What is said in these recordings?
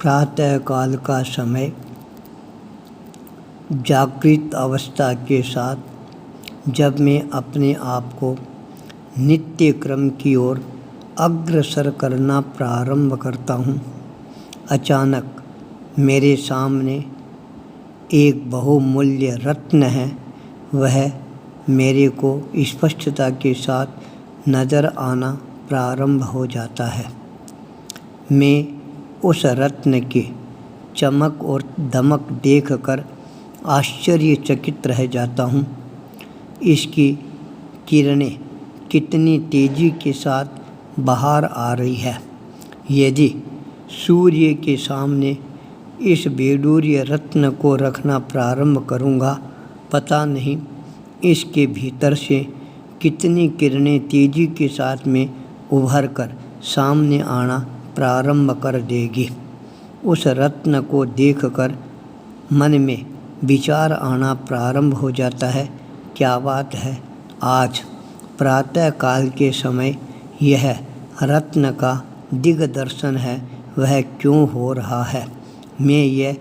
प्रातःकाल का समय जागृत अवस्था के साथ जब मैं अपने आप को नित्य क्रम की ओर अग्रसर करना प्रारंभ करता हूँ, अचानक मेरे सामने एक बहुमूल्य रत्न है। वह मेरे को स्पष्टता के साथ नज़र आना प्रारंभ हो जाता है। मैं उस रत्न की चमक और दमक देखकर आश्चर्यचकित रह जाता हूँ। इसकी किरणें कितनी तेज़ी के साथ बाहर आ रही है। यदि सूर्य के सामने इस बेडूर्य रत्न को रखना प्रारंभ करूँगा, पता नहीं इसके भीतर से कितनी किरणें तेज़ी के साथ में उभर कर सामने आना प्रारंभ कर देगी। उस रत्न को देखकर मन में विचार आना प्रारंभ हो जाता है, क्या बात है, आज प्रातःकाल के समय यह रत्न का दिग्दर्शन है, वह क्यों हो रहा है। मैं यह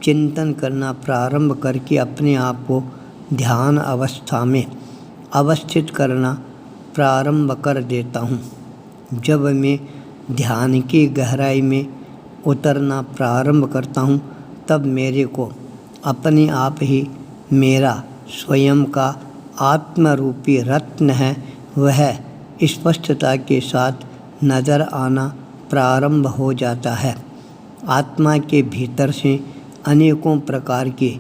चिंतन करना प्रारंभ करके अपने आप को ध्यान अवस्था में अवस्थित करना प्रारंभ कर देता हूँ। जब मैं ध्यान की गहराई में उतरना प्रारंभ करता हूँ, तब मेरे को अपने आप ही मेरा स्वयं का आत्मरूपी रत्न है, वह स्पष्टता के साथ नज़र आना प्रारंभ हो जाता है। आत्मा के भीतर से अनेकों प्रकार की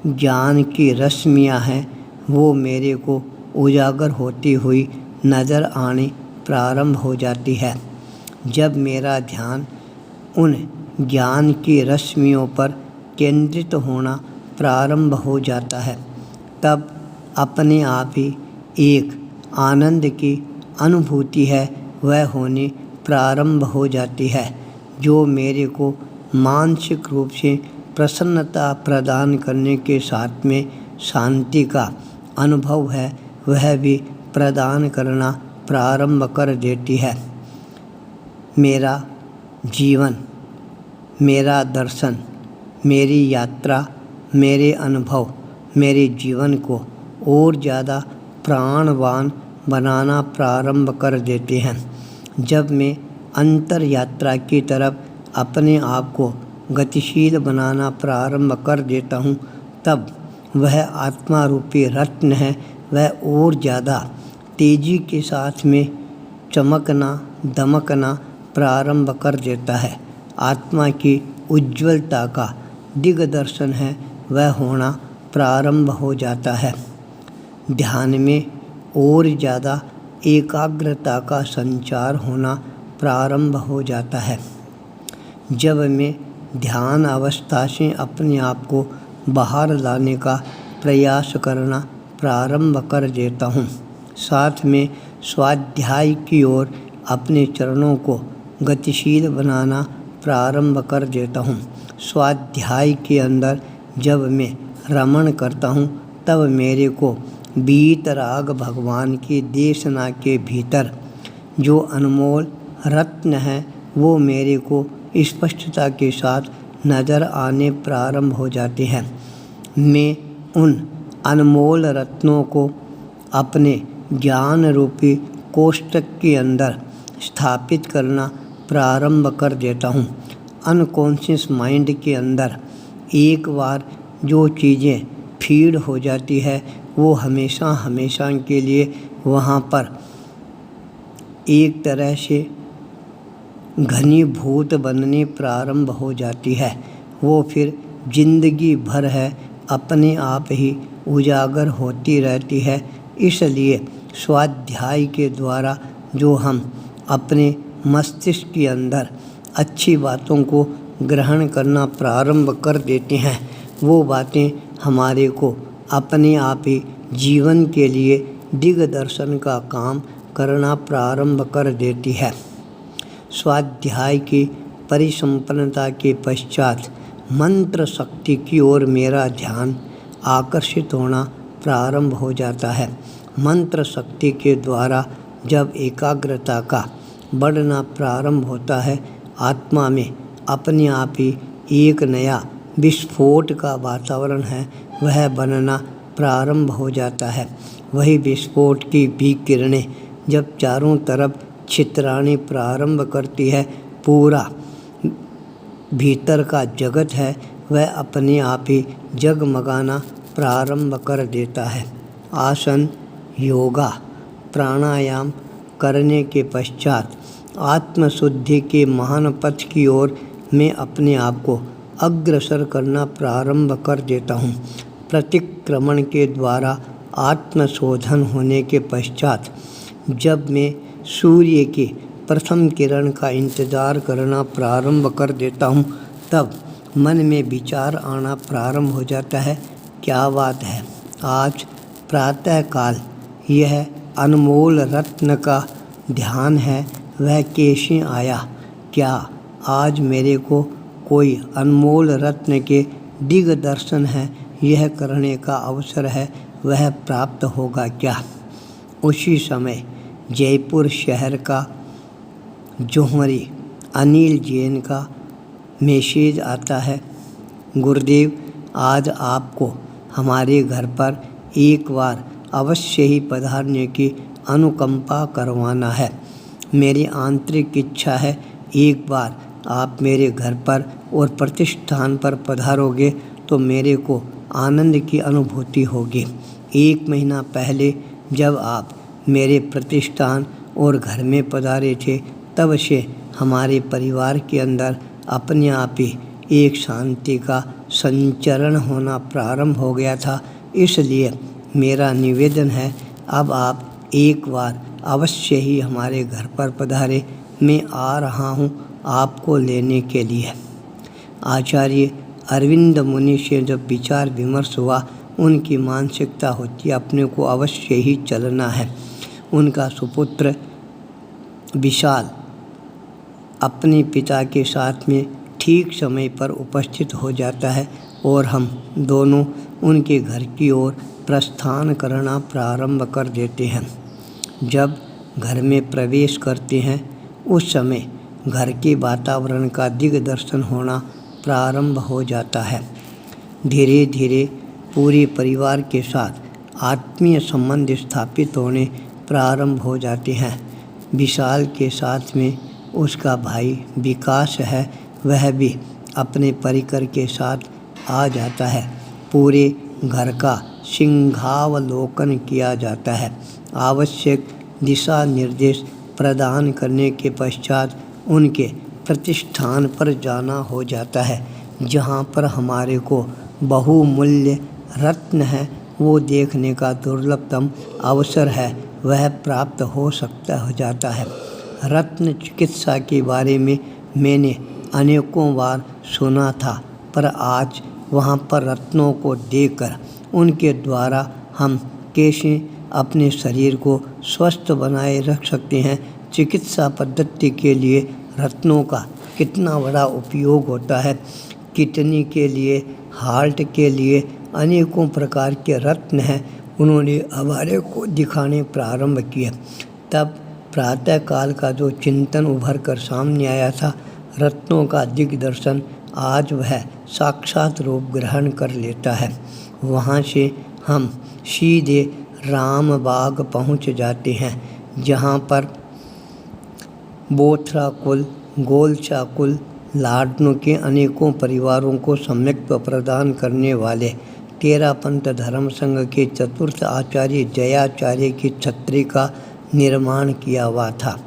ज्ञान की रश्मियाँ हैं, वो मेरे को उजागर होती हुई नज़र आने प्रारंभ हो जाती है। जब मेरा ध्यान उन ज्ञान की रश्मियों पर केंद्रित होना प्रारंभ हो जाता है, तब अपने आप ही एक आनंद की अनुभूति है वह होने प्रारंभ हो जाती है, जो मेरे को मानसिक रूप से प्रसन्नता प्रदान करने के साथ में शांति का अनुभव है वह भी प्रदान करना प्रारंभ कर देती है। मेरा जीवन, मेरा दर्शन, मेरी यात्रा, मेरे अनुभव मेरे जीवन को और ज़्यादा प्राणवान बनाना प्रारंभ कर देते हैं। जब मैं अंतर यात्रा की तरफ अपने आप को गतिशील बनाना प्रारंभ कर देता हूँ, तब वह आत्मा रूपी रत्न है, वह और ज़्यादा तेज़ी के साथ में चमकना दमकना प्रारंभ कर देता है। आत्मा की उज्ज्वलता का दिग्दर्शन है वह होना प्रारंभ हो जाता है। ध्यान में और ज़्यादा एकाग्रता का संचार होना प्रारंभ हो जाता है। जब मैं ध्यान अवस्था से अपने आप को बाहर लाने का प्रयास करना प्रारंभ कर देता हूँ, साथ में स्वाध्याय की ओर अपने चरणों को गतिशील बनाना प्रारंभ कर देता हूँ। स्वाध्याय के अंदर जब मैं रमण करता हूँ, तब मेरे को वीतराग भगवान की देशना के भीतर जो अनमोल रत्न है वो मेरे को स्पष्टता के साथ नज़र आने प्रारंभ हो जाते हैं। मैं उन अनमोल रत्नों को अपने ज्ञान रूपी कोष्ठक के अंदर स्थापित करना प्रारंभ कर देता हूँ। अनकॉन्शियस माइंड के अंदर एक बार जो चीज़ें फीड हो जाती है वो हमेशा हमेशा के लिए वहाँ पर एक तरह से घनीभूत बनने प्रारंभ हो जाती है। वो फिर जिंदगी भर है अपने आप ही उजागर होती रहती है। इसलिए स्वाध्याय के द्वारा जो हम अपने मस्तिष्क के अंदर अच्छी बातों को ग्रहण करना प्रारंभ कर देते हैं, वो बातें हमारे को अपने आप ही जीवन के लिए दिग्दर्शन का काम करना प्रारंभ कर देती है। स्वाध्याय की परिसंपन्नता के पश्चात मंत्र शक्ति की ओर मेरा ध्यान आकर्षित होना प्रारंभ हो जाता है। मंत्र शक्ति के द्वारा जब एकाग्रता का बढ़ना प्रारंभ होता है, आत्मा में अपने आप ही एक नया विस्फोट का वातावरण है वह बनना प्रारंभ हो जाता है। वही विस्फोट की भी किरणें जब चारों तरफ छितरानी प्रारंभ करती है, पूरा भीतर का जगत है वह अपने आप ही जगमगाना प्रारंभ कर देता है। आसन, योगा, प्राणायाम करने के पश्चात आत्मशुद्धि के महान पथ की ओर मैं अपने आप को अग्रसर करना प्रारंभ कर देता हूँ। प्रतिक्रमण के द्वारा आत्मशोधन होने के पश्चात जब मैं सूर्य की प्रथम किरण का इंतज़ार करना प्रारंभ कर देता हूँ, तब मन में विचार आना प्रारंभ हो जाता है, क्या बात है, आज प्रातःकाल यह अनमोल रत्न का ध्यान है वह कैसे आया। क्या आज मेरे को कोई अनमोल रत्न के दिग्दर्शन है यह करने का अवसर है वह प्राप्त होगा क्या। उसी समय जयपुर शहर का जौहरी अनिल जैन का मैसेज आता है, गुरुदेव आज आपको हमारे घर पर एक बार अवश्य ही पधारने की अनुकंपा करवाना है। मेरी आंतरिक इच्छा है एक बार आप मेरे घर पर और प्रतिष्ठान पर पधारोगे तो मेरे को आनंद की अनुभूति होगी। 1 महीना पहले जब आप मेरे प्रतिष्ठान और घर में पधारे थे, तब से हमारे परिवार के अंदर अपने आप ही एक शांति का संचरण होना प्रारंभ हो गया था। इसलिए मेरा निवेदन है अब आप एक बार अवश्य ही हमारे घर पर पधारे। मैं आ रहा हूँ आपको लेने के लिए। आचार्य अरविंद मुनि से जब विचार विमर्श हुआ, उनकी मानसिकता होती है अपने को अवश्य ही चलना है। उनका सुपुत्र विशाल अपने पिता के साथ में ठीक समय पर उपस्थित हो जाता है और हम दोनों उनके घर की ओर प्रस्थान करना प्रारंभ कर देते हैं। जब घर में प्रवेश करते हैं उस समय घर के वातावरण का दिग्दर्शन होना प्रारंभ हो जाता है। धीरे धीरे पूरे परिवार के साथ आत्मीय संबंध स्थापित होने प्रारंभ हो जाते हैं। विशाल के साथ में उसका भाई विकास है, वह भी अपने परिकर के साथ आ जाता है। पूरे घर का सिंहावलोकन किया जाता है। आवश्यक दिशा निर्देश प्रदान करने के पश्चात उनके प्रतिष्ठान पर जाना हो जाता है, जहाँ पर हमारे को बहुमूल्य रत्न है वो देखने का दुर्लभतम अवसर है वह प्राप्त हो जाता है। रत्न चिकित्सा के बारे में मैंने अनेकों बार सुना था, पर आज वहाँ पर रत्नों को देखकर उनके द्वारा हम कैसे अपने शरीर को स्वस्थ बनाए रख सकते हैं, चिकित्सा पद्धति के लिए रत्नों का कितना बड़ा उपयोग होता है। किडनी के लिए, हार्ट के लिए अनेकों प्रकार के रत्न हैं, उन्होंने हमारे को दिखाने प्रारंभ किए। तब प्रातःकाल का जो चिंतन उभर कर सामने आया था, रत्नों का दिग्दर्शन, आज वह साक्षात रूप ग्रहण कर लेता है। वहाँ से हम सीधे रामबाग पहुँच जाते हैं, जहाँ पर बोथरा कुल, गोलचा कुल, लाडनों के अनेकों परिवारों को सम्यक्त्व प्रदान करने वाले तेरापंथ धर्म संघ के चतुर्थ आचार्य जयाचार्य की छत्री का निर्माण किया हुआ था।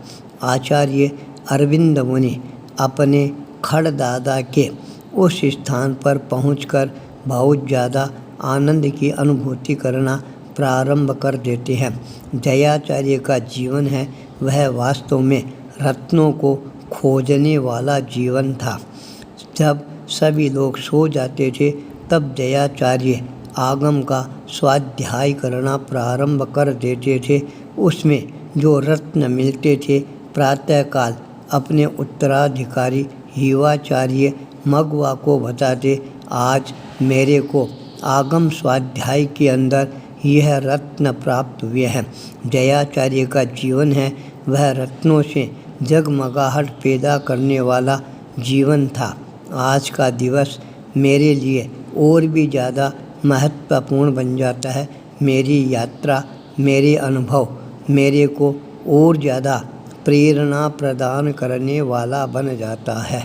आचार्य अरविंद मुनि अपने खड़दादा के उस स्थान पर पहुंचकर बहुत ज़्यादा आनंद की अनुभूति करना प्रारंभ कर देते हैं। जयाचार्य का जीवन है वह वास्तव में रत्नों को खोजने वाला जीवन था। जब सभी लोग सो जाते थे तब जयाचार्य आगम का स्वाध्याय करना प्रारंभ कर देते थे। उसमें जो रत्न मिलते थे प्रातःकाल अपने उत्तराधिकारी युवाचार्य मगवा को बताते, आज मेरे को आगम स्वाध्याय के अंदर यह रत्न प्राप्त हुए हैं। जयाचार्य का जीवन है वह रत्नों से जगमगाहट पैदा करने वाला जीवन था। आज का दिवस मेरे लिए और भी ज़्यादा महत्वपूर्ण बन जाता है। मेरी यात्रा, मेरे अनुभव मेरे को और ज़्यादा प्रेरणा प्रदान करने वाला बन जाता है।